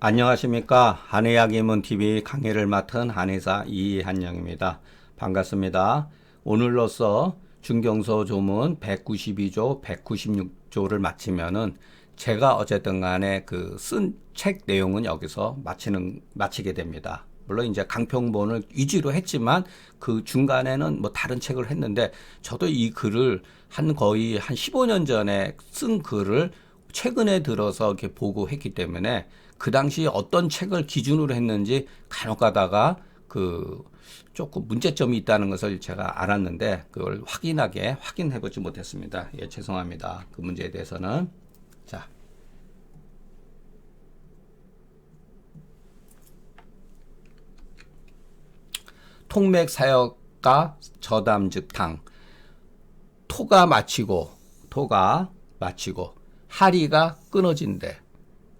안녕하십니까. 한의학입문TV 강의를 맡은 한의사 이한영입니다. 반갑습니다. 오늘로써 중경서 조문 192조, 196조를 마치면은 제가 어쨌든 간에 그 쓴 책 내용은 여기서 마치게 됩니다. 물론 이제 강평본을 위주로 했지만 그 중간에는 뭐 다른 책을 했는데 저도 이 글을 거의 한 15년 전에 쓴 글을 최근에 들어서 이렇게 보고 했기 때문에 그 당시 어떤 책을 기준으로 했는지 간혹 가다가 그 조금 문제점이 있다는 것을 제가 알았는데 그걸 확인해 보지 못했습니다. 예, 죄송합니다. 그 문제에 대해서는. 자. 통맥사역과 저담즉탕. 토가 마치고 하리가 끊어진대.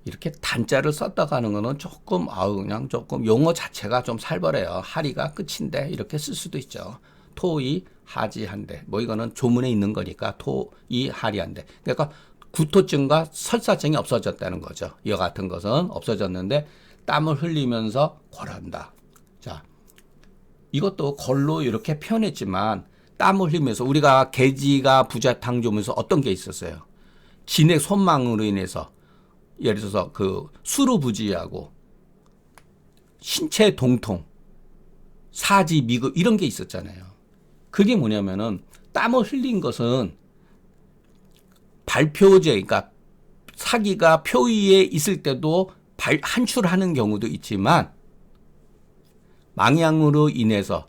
이렇게 단자를 썼다가 하는 거는 그냥 조금 용어 자체가 좀 살벌해요. 하리가 끝인데 이렇게 쓸 수도 있죠. 토이 하지한데 뭐 이거는 조문에 있는 거니까 토이 하리한데. 그러니까 구토증과 설사증이 없어졌다는 거죠. 이와 같은 것은 없어졌는데 땀을 흘리면서 골한다. 자, 이것도 걸로 이렇게 표현했지만 땀을 흘리면서 우리가 개지가 부자탕조면서 어떤 게 있었어요? 진액 손망으로 인해서 예를 들어서 그 수루부지하고 신체 동통, 사지 미급 이런 게 있었잖아요. 그게 뭐냐면은 땀을 흘린 것은 발표제, 그러니까 사기가 표 위에 있을 때도 한출하는 경우도 있지만 망양으로 인해서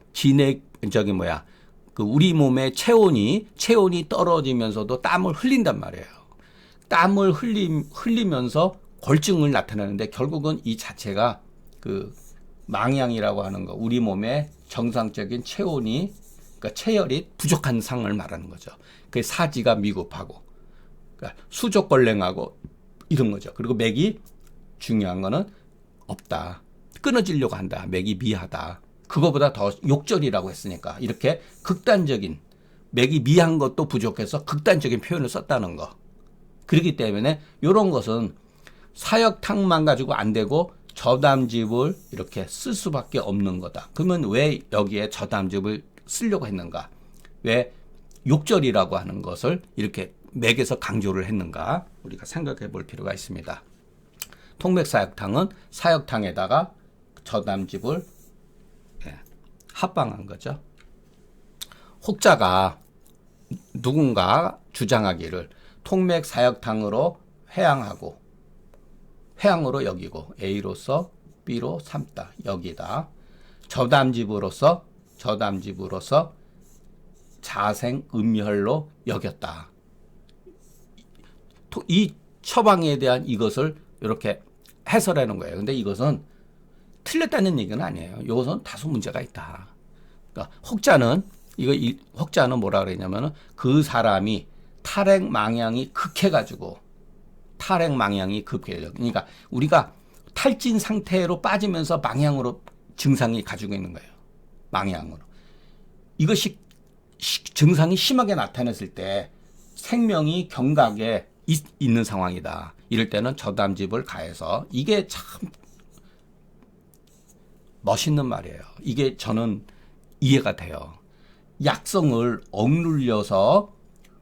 그 우리 몸의 체온이 떨어지면서도 땀을 흘린단 말이에요. 땀을 흘리면서 골증을 나타내는데 결국은 이 자체가 그 망양이라고 하는 거, 우리 몸의 정상적인 그러니까 체열이 부족한 상을 말하는 거죠. 그 사지가 미급하고, 그러니까 수족골랭하고 이런 거죠. 그리고 맥이 중요한 거는 없다. 끊어지려고 한다. 맥이 미하다. 그거보다 더 욕절이라고 했으니까 이렇게 극단적인 맥이 미한 것도 부족해서 극단적인 표현을 썼다는 거. 그렇기 때문에 이런 것은 사역탕만 가지고 안 되고 저담집을 이렇게 쓸 수밖에 없는 거다. 그러면 왜 여기에 저담집을 쓰려고 했는가? 왜 욕절이라고 하는 것을 이렇게 맥에서 강조를 했는가? 우리가 생각해 볼 필요가 있습니다. 통맥사역탕은 사역탕에다가 저담집을 합방한 거죠. 혹자가 누군가 주장하기를 통맥사역탕으로 회양으로 여기고 A로서 B로 삼다. 여기다. 저담집으로서 자생음혈로 여겼다. 이 처방에 대한 이것을 이렇게 해설하는 거예요. 근데 이것은 틀렸다는 얘기는 아니에요. 이것은 다소 문제가 있다. 그러니까 혹자는 뭐라 그랬냐면은 그 사람이 탈핵망향이 극해가지고 그러니까 우리가 탈진 상태로 빠지면서 망향으로 증상이 가지고 있는 거예요. 망향으로. 이것이 증상이 심하게 나타났을 때 생명이 경각에 있는 상황이다. 이럴 때는 저담집을 가해서 이게 참 멋있는 말이에요. 이게 저는 이해가 돼요. 약성을 억눌려서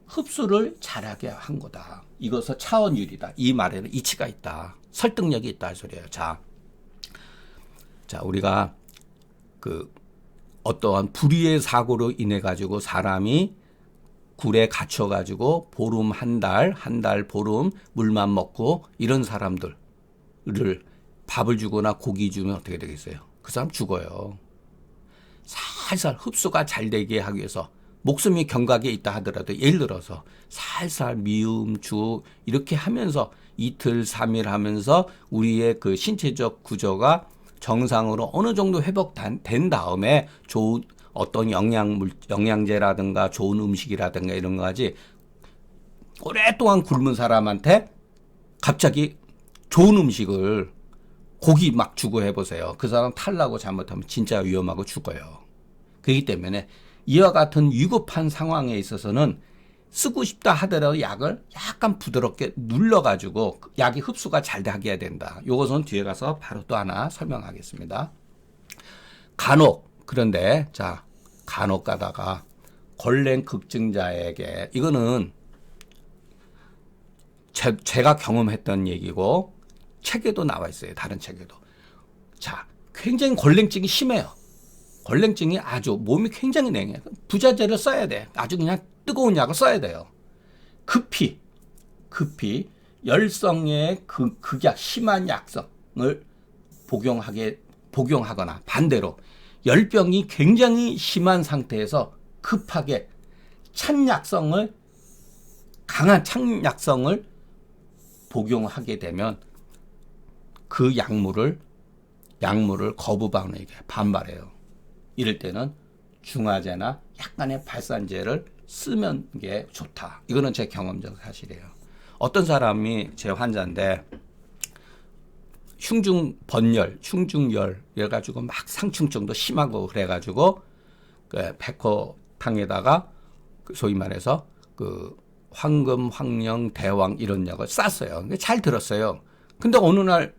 흡수를 잘하게 한 거다. 이것은 차원율이다. 이 말에는 이치가 있다. 설득력이 있다. 이 소리예요. 자, 우리가 그 어떠한 불의의 사고로 인해 가지고 사람이 굴에 갇혀 가지고 보름 한 달 보름 물만 먹고 이런 사람들을 밥을 주거나 고기 주면 어떻게 되겠어요? 그 사람 죽어요. 살살 흡수가 잘 되게 하기 위해서 목숨이 경각에 있다 하더라도 예를 들어서 살살 미음, 죽 이렇게 하면서 이틀, 3일 하면서 우리의 그 신체적 구조가 정상으로 어느 정도 회복된 다음에 좋은 어떤 영양제라든가 좋은 음식이라든가 이런 거 하지 오랫동안 굶은 사람한테 갑자기 좋은 음식을 고기 막 주고 해보세요. 그 사람 탈나고 잘못하면 진짜 위험하고 죽어요. 그렇기 때문에 이와 같은 위급한 상황에 있어서는 쓰고 싶다 하더라도 약을 약간 부드럽게 눌러가지고 약이 흡수가 잘 되게 해야 된다. 이것은 뒤에 가서 바로 또 하나 설명하겠습니다. 간혹, 그런데 자, 간혹 가다가 걸랭 급증자에게, 이거는 제가 경험했던 얘기고 책에도 나와 있어요. 다른 책에도. 자, 굉장히 걸랭증이 심해요. 걸랭증이 아주 몸이 굉장히 냉해요. 부자재를 써야 돼. 아주 그냥 뜨거운 약을 써야 돼요. 급히 열성의 극약 심한 약성을 복용하거나 반대로 열병이 굉장히 심한 상태에서 급하게 강한 찬약성을 복용하게 되면 그 약물을 거부반응에게 반발해요. 이럴 때는 중화제나 약간의 발산제를 쓰면 게 좋다. 이거는 제 경험적 사실이에요. 어떤 사람이 제 환자인데 흉중열 이래가지고 막 상충증도 심하고 그래가지고 그 백호탕에다가 소위 말해서 그 황금, 황령, 대왕 이런 약을 쌌어요. 잘 들었어요. 근데 어느 날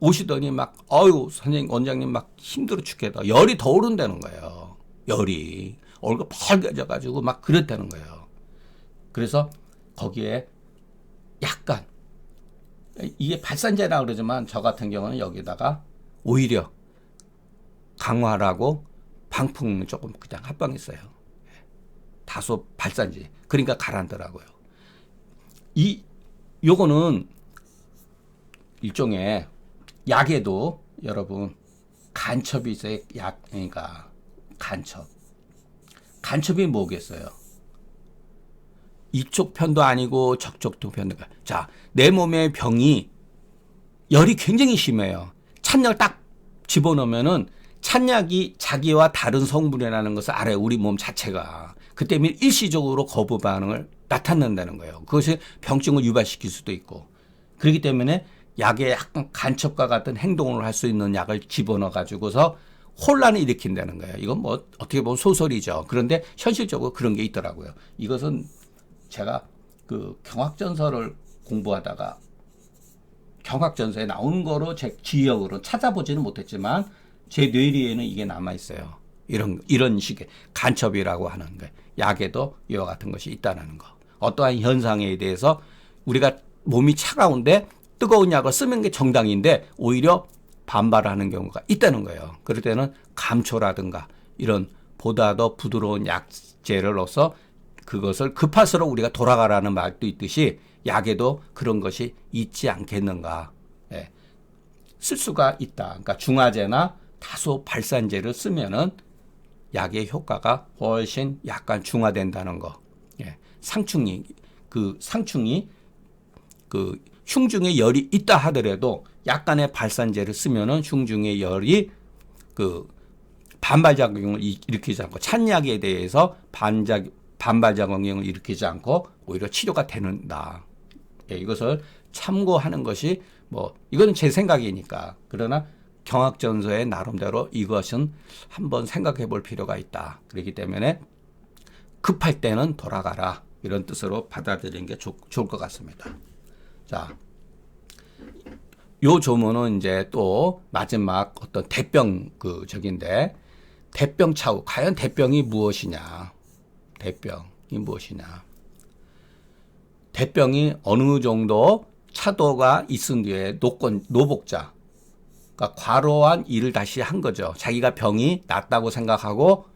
오시더니 막 선생님 원장님 막 힘들어 죽겠다. 열이 더 오른다는 거예요. 열이 얼굴 빨개져 가지고 막 그랬다는 거예요. 그래서 거기에 약간 이게 발산제라 그러지만 저 같은 경우는 여기다가 오히려 강화라고 방풍 조금 그냥 합방했어요. 다소 발산제. 그러니까 가라앉더라고요. 요거는 일종의 약에도 여러분 간첩이 있어요. 그러니까 간첩이 뭐겠어요? 이쪽 편도 아니고 저쪽 편도. 자, 내 몸의 병이 열이 굉장히 심해요. 찬약을 딱 집어넣으면은 찬약이 자기와 다른 성분이라는 것을 알아요. 우리 몸 자체가. 그 때문에 일시적으로 거부 반응을 나타낸다는 거예요. 그것이 병증을 유발시킬 수도 있고. 그렇기 때문에 약에 약간 간첩과 같은 행동을 할 수 있는 약을 집어넣어 가지고서 혼란을 일으킨다는 거예요. 이건 뭐 어떻게 보면 소설이죠. 그런데 현실적으로 그런 게 있더라고요. 이것은 제가 그 경학전서를 공부하다가 경학전서에 나오는 거로 제 기억으로 찾아보지는 못했지만 제 뇌리에는 이게 남아 있어요. 이런 식의 간첩이라고 하는 거. 약에도 이와 같은 것이 있다는 거. 어떠한 현상에 대해서 우리가 몸이 차가운데 뜨거운 약을 쓰는 게 정당인데 오히려 반발하는 경우가 있다는 거예요. 그럴 때는 감초라든가 이런 보다 더 부드러운 약재를 넣어서 그것을 급할수록 우리가 돌아가라는 말도 있듯이 약에도 그런 것이 있지 않겠는가. 예. 쓸 수가 있다. 그러니까 중화제나 다소 발산제를 쓰면은 약의 효과가 훨씬 약간 중화된다는 거. 예. 상충이 흉중에 열이 있다 하더라도 약간의 발산제를 쓰면은 흉중의 열이 그 반발작용을 일으키지 않고 찬약에 대해서 반발작용을 일으키지 않고 오히려 치료가 되는다. 예, 이것을 참고하는 것이 이거는 제 생각이니까. 그러나 경학전서의 나름대로 이것은 한번 생각해 볼 필요가 있다. 그렇기 때문에 급할 때는 돌아가라. 이런 뜻으로 받아들이는 게 좋을 것 같습니다. 자, 요 조문은 이제 또 마지막 어떤 대병 적인데 대병차후 과연 대병이 무엇이냐? 대병이 어느 정도 차도가 있은 뒤에 노복자, 그러니까 과로한 일을 다시 한 거죠. 자기가 병이 낫다고 생각하고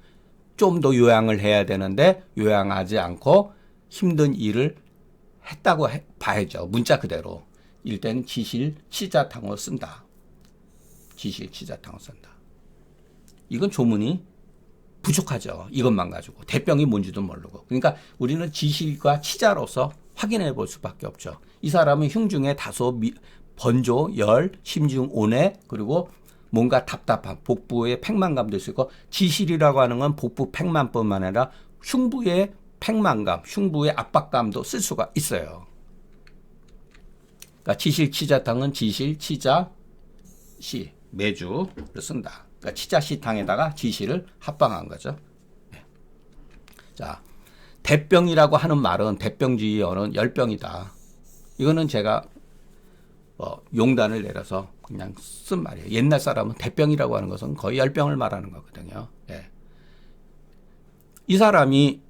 좀 더 요양을 해야 되는데 요양하지 않고 힘든 일을 했다고 봐야죠. 문자 그대로. 일단 지실치자탕을 쓴다. 이건 조문이 부족하죠. 이것만 가지고. 대병이 뭔지도 모르고. 그러니까 우리는 지실과 치자로서 확인해 볼 수밖에 없죠. 이 사람은 흉중에 다소 번조, 열, 심중, 온해, 그리고 뭔가 답답함, 복부의 팽만감도 있을 거고, 지실이라고 하는 건 복부 팽만뿐만 아니라 흉부의 팽만감, 흉부의 압박감도 쓸 수가 있어요. 그러니까 지실치자탕은 지실치자시 매주를 쓴다. 그러니까 치자시탕에다가 지실을 합방한 거죠. 자, 대병이라고 하는 말은 대병주의어는 열병이다. 이거는 제가 용단을 내려서 그냥 쓴 말이에요. 옛날 사람은 대병이라고 하는 것은 거의 열병을 말하는 거거든요. 예. 이 사람이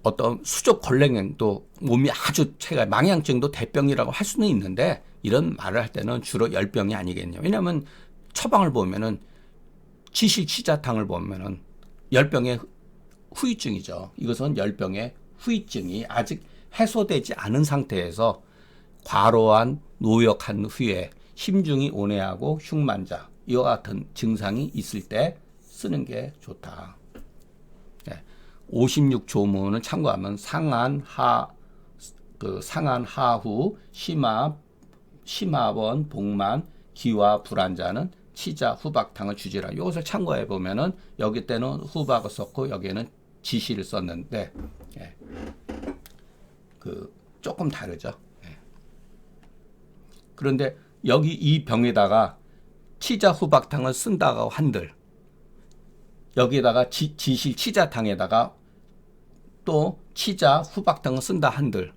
어떤 수족 걸랭행도 몸이 아주 체가 망향증도 대병이라고 할 수는 있는데 이런 말을 할 때는 주로 열병이 아니겠냐. 왜냐하면 처방을 보면은 지실치자탕을 보면은 열병의 후유증이죠. 이것은 열병의 후유증이 아직 해소되지 않은 상태에서 과로한 노역한 후에 심중이 온해하고 흉만자 이와 같은 증상이 있을 때 쓰는 게 좋다. 56조문을 참고하면 상한 하후 심화번 복만 기와 불안자는 치자 후박탕을 주지라. 이것을 참고해 보면은 여기 때는 후박을 썼고 여기에는 지시를 썼는데 조금 다르죠. 그런데 여기 이 병에다가 치자 후박탕을 쓴다고 한들 여기에다가 지실 치자탕에다가 또 치자 후박탕을 쓴다 한들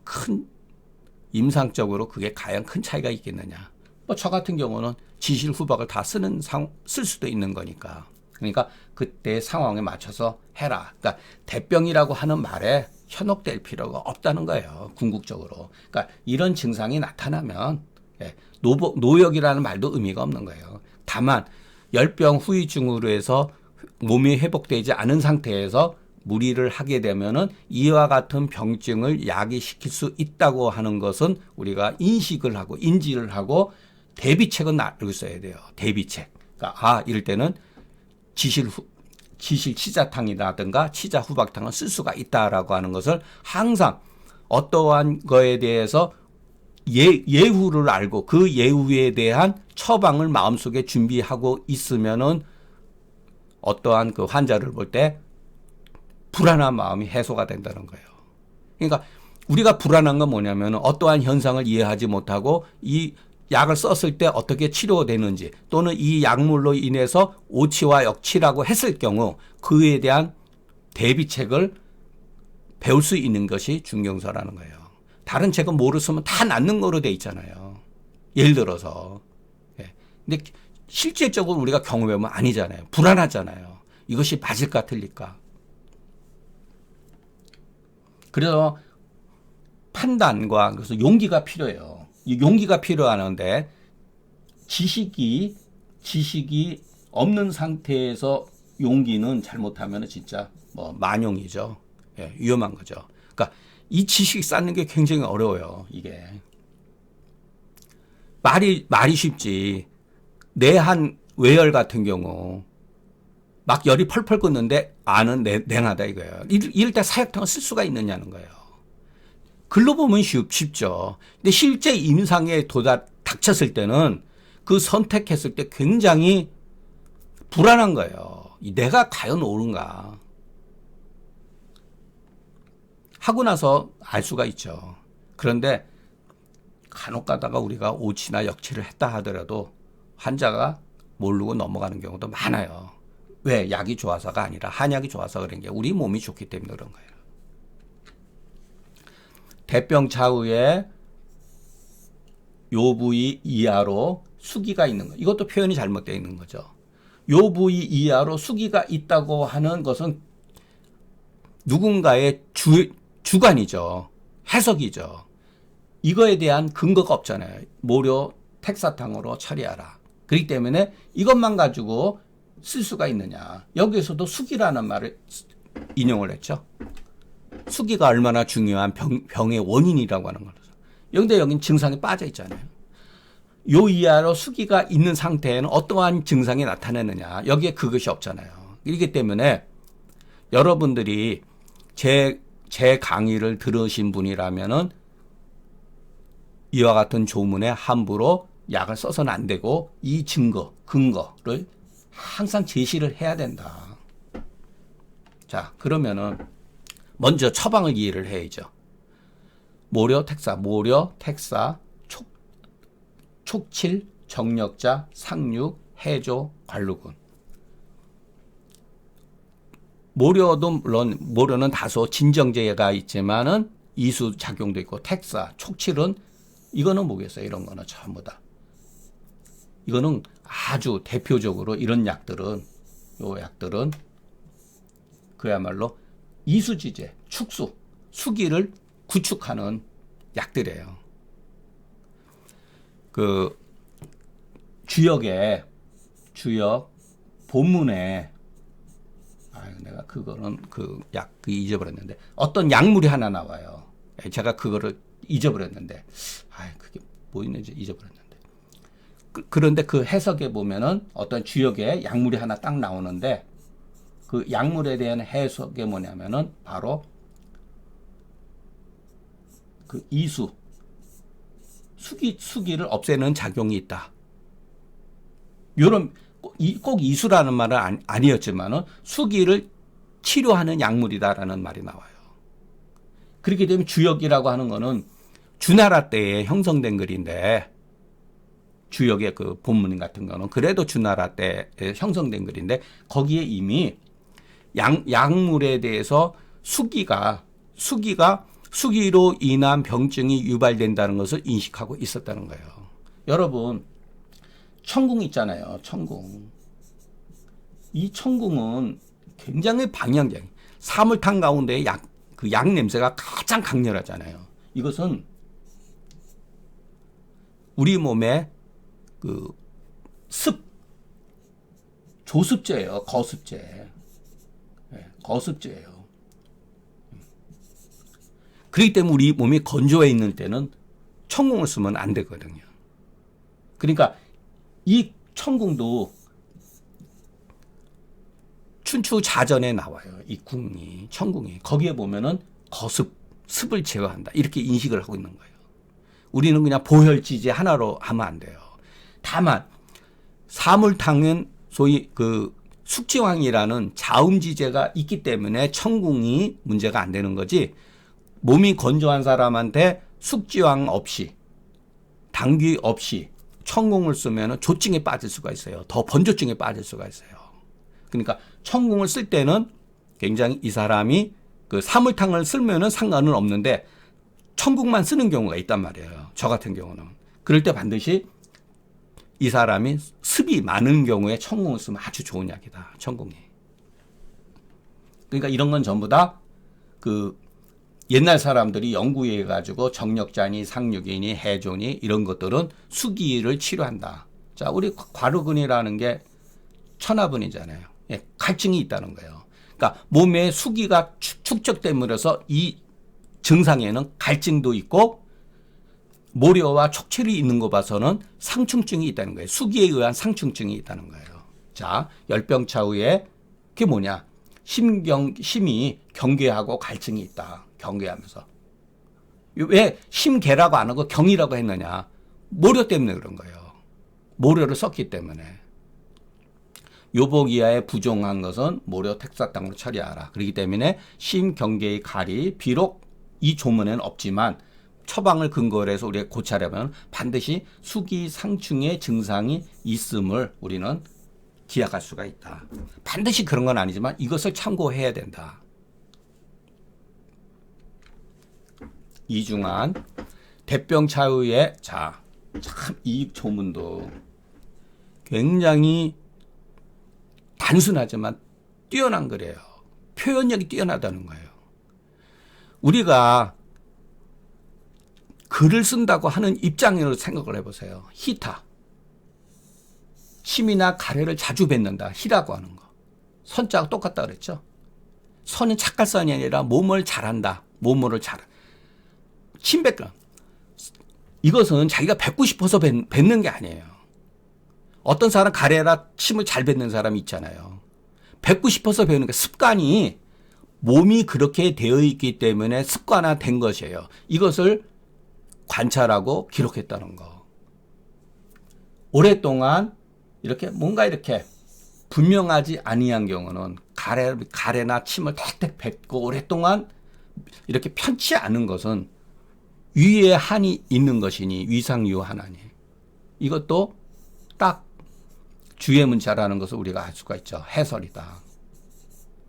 큰 임상적으로 그게 과연 큰 차이가 있겠느냐. 저 같은 경우는 지실 후박을 다 쓸 수도 있는 거니까. 그러니까 그때 상황에 맞춰서 해라. 그러니까 대병이라고 하는 말에 현혹될 필요가 없다는 거예요. 궁극적으로. 그러니까 이런 증상이 나타나면 노역이라는 말도 의미가 없는 거예요. 다만 열병 후유증으로 해서 몸이 회복되지 않은 상태에서 무리를 하게 되면은 이와 같은 병증을 야기시킬 수 있다고 하는 것은 우리가 인식을 하고 인지를 하고 대비책은 알고 있어야 돼요. 대비책. 그러니까 이럴 때는 지실 치자탕이라든가 치자 후박탕을 쓸 수가 있다라고 하는 것을 항상 어떠한 거에 대해서 예후를 알고 그 예후에 대한 처방을 마음속에 준비하고 있으면은 어떠한 그 환자를 볼 때 불안한 마음이 해소가 된다는 거예요. 그러니까 우리가 불안한 건 뭐냐면 어떠한 현상을 이해하지 못하고 이 약을 썼을 때 어떻게 치료되는지 또는 이 약물로 인해서 오치와 역치라고 했을 경우 그에 대한 대비책을 배울 수 있는 것이 중경서라는 거예요. 다른 책은 모르시면 다 낫는 거로 돼 있잖아요. 예를 들어서. 근데 실질적으로 우리가 경험해보면 아니잖아요. 불안하잖아요. 이것이 맞을까 틀릴까. 그래서 판단과 그래서 용기가 필요해요. 이 용기가 필요하는데 지식이 없는 상태에서 용기는 잘못하면 진짜 만용이죠. 위험한 거죠. 그러니까 이 지식 쌓는 게 굉장히 어려워요. 이게 말이 쉽지. 내한 외열 같은 경우 막 열이 펄펄 끓는데 안은 냉하다 이거예요. 이럴 때 사약탕을 쓸 수가 있느냐는 거예요. 글로 보면 쉽죠. 근데 실제 임상에 닥쳤을 때는 그 선택했을 때 굉장히 불안한 거예요. 내가 과연 옳은가. 하고 나서 알 수가 있죠. 그런데 간혹 가다가 우리가 오치나 역치를 했다 하더라도 환자가 모르고 넘어가는 경우도 많아요. 왜? 약이 좋아서가 아니라 한약이 좋아서 그런 게 우리 몸이 좋기 때문에 그런 거예요. 대병 차후에 요 부위 이하로 수기가 있는 거. 이것도 표현이 잘못되어 있는 거죠. 요 부위 이하로 수기가 있다고 하는 것은 누군가의 주관이죠. 해석이죠. 이거에 대한 근거가 없잖아요. 모료 택사탕으로 처리하라. 그렇기 때문에 이것만 가지고 쓸 수가 있느냐. 여기에서도 수기라는 말을 인용을 했죠. 수기가 얼마나 중요한 병의 원인이라고 하는 거죠. 그런데 여긴 증상이 빠져 있잖아요. 요 이하로 수기가 있는 상태에는 어떠한 증상이 나타나느냐. 여기에 그것이 없잖아요. 그렇기 때문에 여러분들이 제 강의를 들으신 분이라면은 이와 같은 조문에 함부로 약을 써서는 안 되고 이 근거를 항상 제시를 해야 된다. 자, 그러면은 먼저 처방을 이해를 해야죠. 모료, 택사, 촉칠, 정력자, 상육, 해조, 관루군. 모료도 물론 모료는 다소 진정제가 있지만은 이수 작용도 있고 텍사, 촉칠은 이거는 뭐겠어요? 이런 거는 전부 다. 이거는 아주 대표적으로 이런 약들은 요 약들은 그야말로 이수지제, 축수, 수기를 구축하는 약들이에요. 그 주역 본문에 내가 그거는 그 잊어버렸는데 어떤 약물이 하나 나와요. 제가 그거를 잊어버렸는데 그게 뭐 있는지 잊어버렸는데 그런데 그 해석에 보면은 어떤 주역에 약물이 하나 딱 나오는데 그 약물에 대한 해석이 뭐냐면은 바로 그 수기를 없애는 작용이 있다. 요런 꼭 이수라는 말은 아니었지만은 수기를 치료하는 약물이다라는 말이 나와요. 그렇게 되면 주역이라고 하는 거는 주나라 때에 형성된 글인데 주역의 그 본문 같은 거는 그래도 주나라 때 형성된 글인데 거기에 이미 약물에 대해서 수기로 인한 병증이 유발된다는 것을 인식하고 있었다는 거예요. 여러분 천궁 있잖아요. 천궁. 이 천궁은 굉장히 방향적인 사물탕 가운데 그 약 냄새가 가장 강렬하잖아요. 이것은 우리 몸에 그 조습제예요. 거습제. 네, 거습제예요. 그렇기 때문에 우리 몸이 건조해 있는 때는 천궁을 쓰면 안 되거든요. 그러니까 이 천궁도 춘추자전에 나와요. 이 천궁이. 거기에 보면은 습을 제거한다. 이렇게 인식을 하고 있는 거예요. 우리는 그냥 보혈지제 하나로 하면 안 돼요. 다만 사물탕은 소위 그 숙지황이라는 자음지제가 있기 때문에 천궁이 문제가 안 되는 거지. 몸이 건조한 사람한테 숙지황 없이 당귀 없이 천궁을 쓰면 조증에 빠질 수가 있어요. 더 번조증에 빠질 수가 있어요. 그러니까 천궁을 쓸 때는 굉장히 이 사람이 그 사물탕을 쓰면은 상관은 없는데 천궁만 쓰는 경우가 있단 말이에요. 저 같은 경우는. 그럴 때 반드시 이 사람이 습이 많은 경우에 천궁을 쓰면 아주 좋은 약이다. 천궁이. 그러니까 이런 건 전부 다 그 옛날 사람들이 연구해 가지고 정력자니 상육이니 해조니 이런 것들은 수기를 치료한다. 자, 우리 과루근이라는 게 천하분이잖아요. 예, 갈증이 있다는 거예요. 그러니까 몸에 수기가 축적됨으로써 이 증상에는 갈증도 있고 모려와 촉출이 있는 거 봐서는 상충증이 있다는 거예요. 수기에 의한 상충증이 있다는 거예요. 자, 열병차후에 그게 뭐냐? 심이 경계하고 갈증이 있다. 경계하면서. 왜 심계라고 안 하고 경이라고 했느냐? 모려 때문에 그런 거예요. 모려를 썼기 때문에. 요복이하에 부종한 것은 모려 택사땅으로 처리하라. 그렇기 때문에 심경계의 갈이 비록 이 조문에는 없지만 처방을 근거로 해서 우리가 고치려면 반드시 수기 상충의 증상이 있음을 우리는 기약할 수가 있다. 반드시 그런 건 아니지만 이것을 참고해야 된다. 이중한 대병차후에 참 이 조문도 굉장히 단순하지만 뛰어난 거래요. 표현력이 뛰어나다는 거예요. 우리가 글을 쓴다고 하는 입장으로 생각을 해보세요. 희타. 침이나 가래를 자주 뱉는다. 희라고 하는 거. 선자가 똑같다 그랬죠. 선은 착갈선이 아니라 몸을 잘한다. 몸을 잘한다. 침 뱉다. 이것은 자기가 뱉고 싶어서 뱉는 게 아니에요. 어떤 사람 가래라 침을 잘 뱉는 사람이 있잖아요. 뱉고 싶어서 배우는 게 습관이 몸이 그렇게 되어 있기 때문에 습관화된 것이에요. 이것을 관찰하고 기록했다는 거. 오랫동안 이렇게 뭔가 이렇게 분명하지 아니한 경우는 가래나 침을 택택 뱉고 오랫동안 이렇게 편치 않은 것은 위에 한이 있는 것이니 위상유 하나니. 이것도 딱 주의 문자라는 것을 우리가 알 수가 있죠. 해설이다.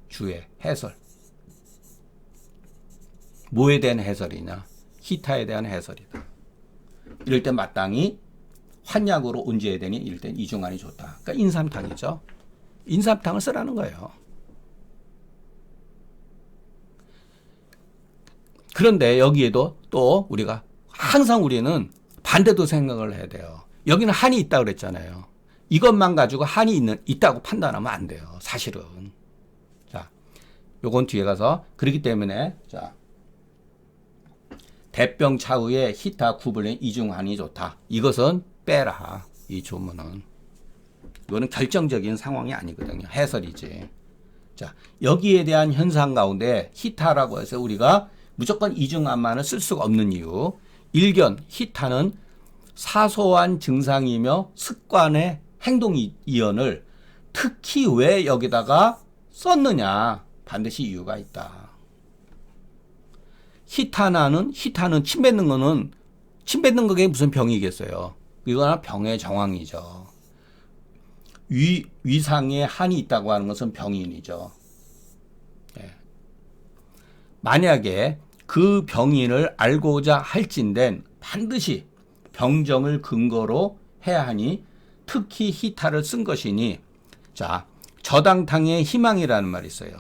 주의 해설. 뭐에 대한 해설이냐? 히타에 대한 해설이다. 이럴 때 마땅히 환약으로 온지해야 되니 이럴 땐 이중환이 좋다. 그러니까 인삼탕이죠. 인삼탕을 쓰라는 거예요. 그런데 여기에도 또 우리가 항상 우리는 반대도 생각을 해야 돼요. 여기는 한이 있다고 그랬잖아요. 이것만 가지고 한이 있다고 판단하면 안 돼요. 사실은. 자, 요건 뒤에 가서 그렇기 때문에 자, 대병 차후에 히타 구불린 이중환이 좋다. 이것은 빼라. 이 조문은. 이거는 결정적인 상황이 아니거든요. 해설이지. 자, 여기에 대한 현상 가운데 히타라고 해서 우리가 무조건 이중환만을 쓸 수가 없는 이유. 일견 히타는 사소한 증상이며 습관의 행동 이연을 특히 왜 여기다가 썼느냐. 반드시 이유가 있다. 히타는 침 뱉는 거는 침 뱉는 거게 무슨 병이겠어요. 이거는 병의 정황이죠. 위상에 한이 있다고 하는 것은 병인이죠. 예. 만약에 그 병인을 알고자 할진된 반드시 병정을 근거로 해야 하니 특히 히타를 쓴 것이니 자 저당탕의 희망이라는 말이 있어요.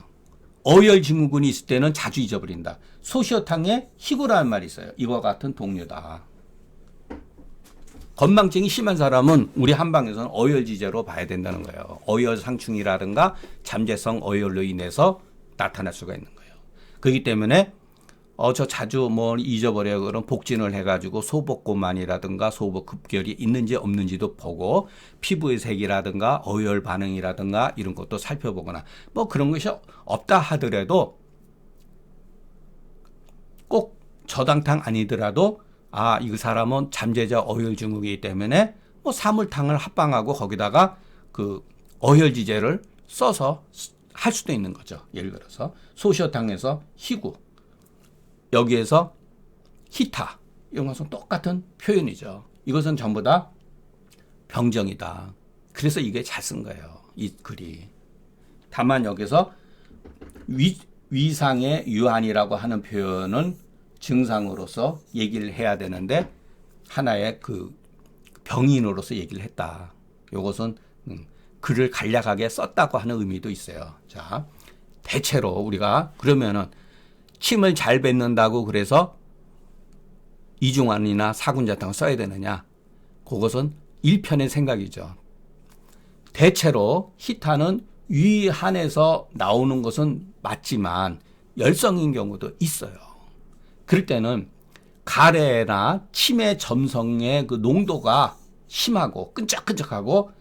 어열 증후군이 있을 때는 자주 잊어버린다. 소시어탕의 희구라는 말이 있어요. 이와 같은 동료다. 건망증이 심한 사람은 우리 한방에서는 어열지제로 봐야 된다는 거예요. 어열상충이라든가 잠재성 어열로 인해서 나타날 수가 있는 거예요. 그렇기 때문에 저 자주 뭘 잊어버려요. 그럼 복진을 해가지고 소복고만이라든가 소복급결이 있는지 없는지도 보고 피부의 색이라든가 어열 반응이라든가 이런 것도 살펴보거나 뭐 그런 것이 없다 하더라도 꼭 저당탕 아니더라도 이 사람은 잠재적 어열 증후이기 때문에 뭐 사물탕을 합방하고 거기다가 그 어열지제를 써서 할 수도 있는 거죠. 예를 들어서 소시어탕에서 희구 여기에서 히타 이런 것은 똑같은 표현이죠. 이것은 전부 다 병정이다. 그래서 이게 잘 쓴 거예요. 이 글이. 다만 여기서 위상의 유한이라고 하는 표현은 증상으로서 얘기를 해야 되는데 하나의 그 병인으로서 얘기를 했다. 이것은 글을 간략하게 썼다고 하는 의미도 있어요. 자, 대체로 우리가 그러면은 침을 잘 뱉는다고 그래서 이중환이나 사군자탕을 써야 되느냐? 그것은 일편의 생각이죠. 대체로 히타는 위한에서 나오는 것은 맞지만 열성인 경우도 있어요. 그럴 때는 가래나 침의 점성의 그 농도가 심하고 끈적끈적하고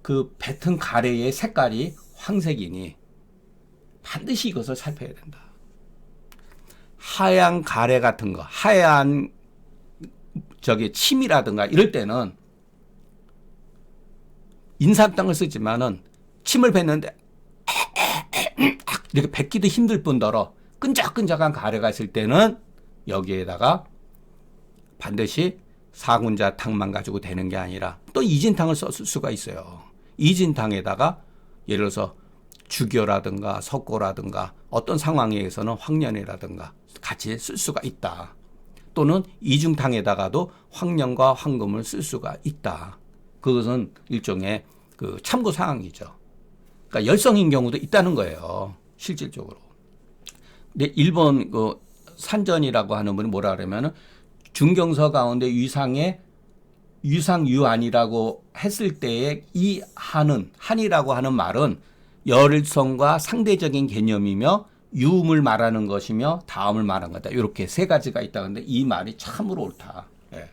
그 뱉은 가래의 색깔이 황색이니 반드시 이것을 살펴야 된다. 하얀 가래 같은 거, 하얀 침이라든가 이럴 때는 인삼탕을 쓰지만은 침을 뱉는데 이렇게 뱉기도 힘들 뿐더러 끈적끈적한 가래가 있을 때는 여기에다가 반드시 사군자탕만 가지고 되는 게 아니라 또 이진탕을 썼을 수가 있어요. 이진탕에다가 예를 들어서 주교라든가 석고라든가 어떤 상황에 의해서는 황련이라든가 같이 쓸 수가 있다. 또는 이중탕에다가도 황련과 황금을 쓸 수가 있다. 그것은 일종의 그 참고 사항이죠. 그러니까 열성인 경우도 있다는 거예요. 실질적으로. 근데 일본 그 산전이라고 하는 분이 뭐라 그러면은 중경서 가운데 유상유한이라고 했을 때의 이 한이라고 하는 말은 열성과 상대적인 개념이며 유음을 말하는 것이며 다음을 말하는 거다. 이렇게 세 가지가 있다. 근데 이 말이 참으로 옳다. 예.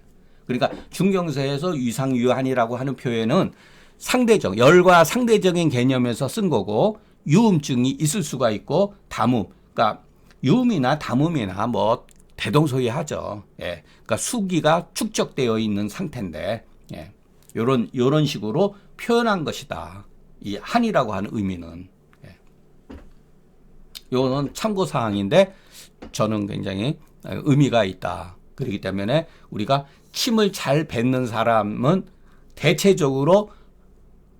그러니까 중경서에서 유상유한이라고 하는 표현은 상대적, 열과 상대적인 개념에서 쓴 거고 유음증이 있을 수가 있고 담음, 그러니까 유음이나 담음이나 뭐 대동소이하죠. 예. 그러니까 수기가 축적되어 있는 상태인데 예. 요런 식으로 표현한 것이다. 이 한이라고 하는 의미는. 예. 요거는 참고사항인데 저는 굉장히 의미가 있다. 그렇기 때문에 우리가 침을 잘 뱉는 사람은 대체적으로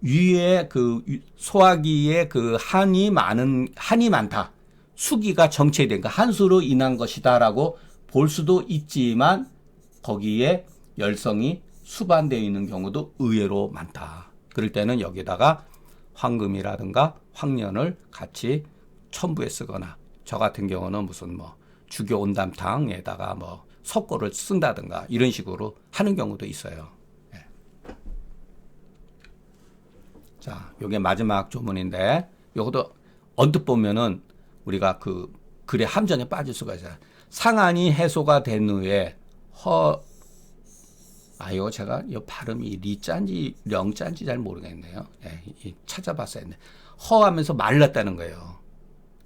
위에 그 소화기에 그 한이 많다. 수기가 정체된 그 한수로 인한 것이다라고 볼 수도 있지만 거기에 열성이 수반되어 있는 경우도 의외로 많다. 그럴 때는 여기다가 황금이라든가 황년을 같이 첨부해 쓰거나 저 같은 경우는 무슨 뭐 주교 온담탕에다가 뭐 석고를 쓴다든가 이런 식으로 하는 경우도 있어요. 예. 자, 요게 마지막 조문인데 요것도 언뜻 보면은 우리가 그 글의 함정에 빠질 수가 있어요. 상한이 해소가 된 후에 이거 제가 이 발음이 리짠지 령짠지 잘 모르겠네요. 예, 찾아봤어야 했는데 허하면서 말랐다는 거예요.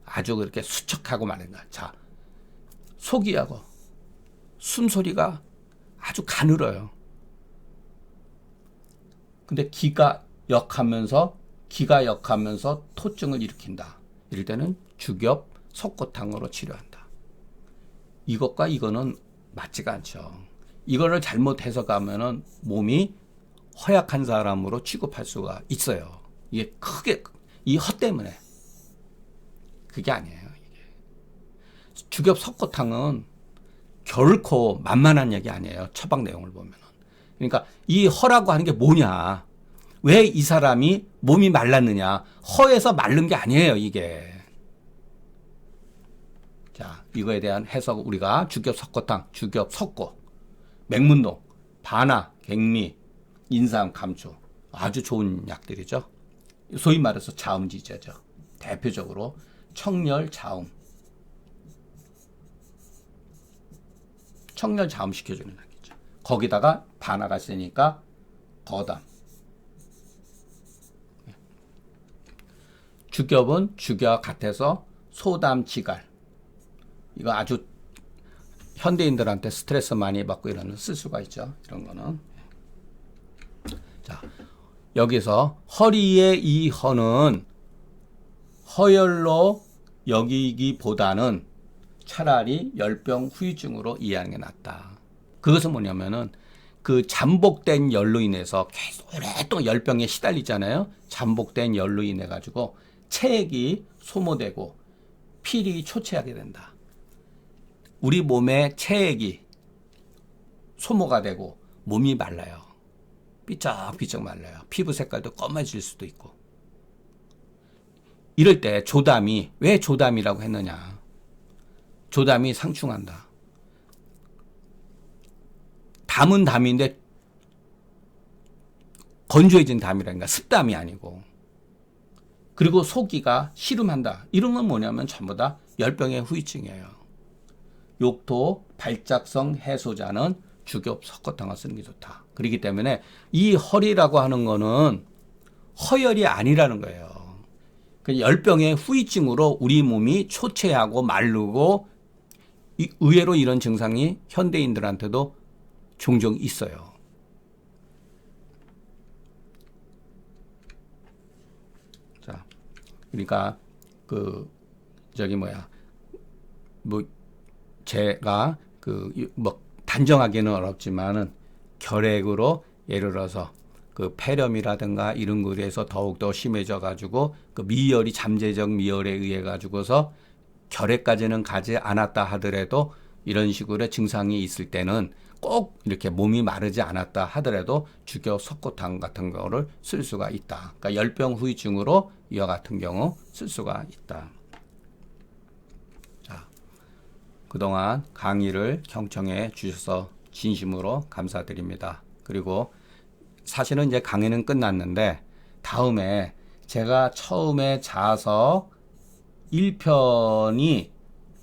아주 그렇게 수척하고 말한다. 자, 소기하고 숨소리가 아주 가늘어요. 근데 기가 역하면서 토증을 일으킨다. 이럴 때는 주겹 석고탕으로 치료한다. 이것과 이거는 맞지가 않죠. 이거를 잘못 해석하면은 몸이 허약한 사람으로 취급할 수가 있어요. 이게 크게 이 허 때문에 그게 아니에요. 이게. 주겹 석고탕은 결코 만만한 얘기 아니에요. 처방 내용을 보면은. 그러니까 이 허라고 하는 게 뭐냐? 왜 이 사람이 몸이 말랐느냐? 허에서 마른 게 아니에요. 이게. 자, 이거에 대한 해석 우리가 주겹 석고탕, 주겹 석고, 맹문동, 바나, 갱미, 인삼, 감초 아주 좋은 약들이죠. 소위 말해서 자음지제죠. 대표적으로 청열 자음. 청열 자음 시켜주는 약이죠. 거기다가 바나가 있으니까 거담. 주겹은 주겹 같아서 소담, 지갈. 이거 아주 현대인들한테 스트레스 많이 받고 이러는 쓸 수가 있죠. 이런 거는. 자, 여기서 허리의 이 허는 허열로 여기기보다는 차라리 열병 후유증으로 이해하는 게 낫다. 그것은 뭐냐면은 그 잠복된 열로 인해서 계속 오랫동안 열병에 시달리잖아요. 잠복된 열로 인해 가지고 체액이 소모되고 필이 초췌하게 된다. 우리 몸에 체액이 소모가 되고 몸이 말라요. 삐쩍삐쩍 말라요. 피부 색깔도 검해질 수도 있고. 이럴 때 조담이 왜 조담이라고 했느냐? 조담이 상충한다. 담은 담인데 건조해진 담이라니까 습담이 아니고. 그리고 소기가 시름한다. 이런 건 뭐냐면 전부 다 열병의 후유증이에요. 욕토 발작성 해소자는 주겹 석고탕을 쓰는 게 좋다. 그렇기 때문에 이 허리라고 하는 거는 허열이 아니라는 거예요. 열병의 후유증으로 우리 몸이 초췌하고 마르고 의외로 이런 증상이 현대인들한테도 종종 있어요. 자, 그러니까 제가 단정하기는 어렵지만은 결핵으로 예를 들어서 그 폐렴이라든가 이런 거에 대해서 더욱더 심해져 가지고 그 미열이 잠재적 미열에 의해 가지고서 결핵까지는 가지 않았다 하더라도 이런 식으로 증상이 있을 때는 꼭 이렇게 몸이 마르지 않았다 하더라도 주겹 석고탕 같은 거를 쓸 수가 있다. 그러니까 열병 후유증으로 이와 같은 경우 쓸 수가 있다. 자, 그동안 강의를 경청해 주셔서 진심으로 감사드립니다. 그리고 사실은 이제 강의는 끝났는데 다음에 제가 처음에 자서 1편이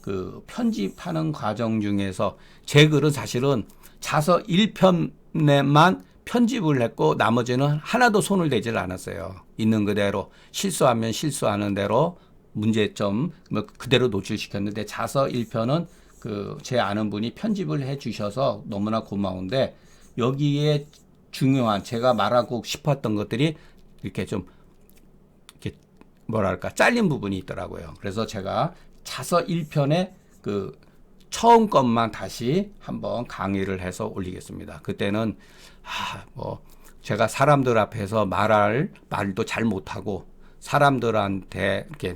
그 편집하는 과정 중에서 제 글은 사실은 자서 1편에만 편집을 했고 나머지는 하나도 손을 대질 않았어요. 있는 그대로 실수하면 실수하는 대로 문제점 그대로 노출시켰는데 자서 1편은 그 제 아는 분이 편집을 해 주셔서 너무나 고마운데 여기에 중요한 제가 말하고 싶었던 것들이 이렇게 좀 이렇게 뭐랄까 잘린 부분이 있더라고요. 그래서 제가 자서 1편에 그 처음 것만 다시 한번 강의를 해서 올리겠습니다. 그때는 제가 사람들 앞에서 말도 잘 못하고 사람들한테 이렇게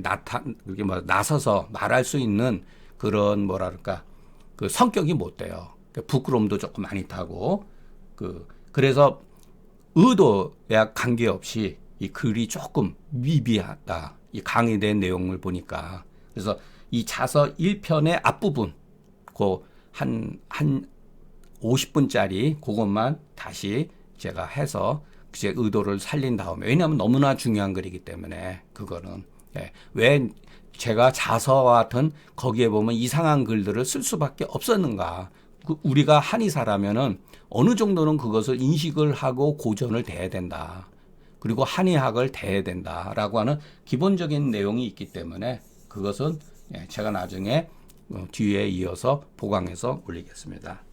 나서서 말할 수 있는 그런 뭐랄까 그 성격이 못 돼요. 부끄러움도 조금 많이 타고 그래서 의도에 관계없이 이 글이 조금 미비하다. 이 강의된 내용을 보니까. 그래서 이 자서 1편의 앞부분, 한 50분짜리 그것만 다시 제가 해서 제 의도를 살린 다음에, 왜냐하면 너무나 중요한 글이기 때문에, 그거는. 왜 제가 자서와 같은 거기에 보면 이상한 글들을 쓸 수밖에 없었는가. 우리가 한의사라면은 어느 정도는 그것을 인식을 하고 고전을 대해야 된다. 그리고 한의학을 대해야 된다라고 하는 기본적인 내용이 있기 때문에 그것은 제가 나중에 뒤에 이어서 보강해서 올리겠습니다.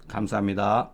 감사합니다.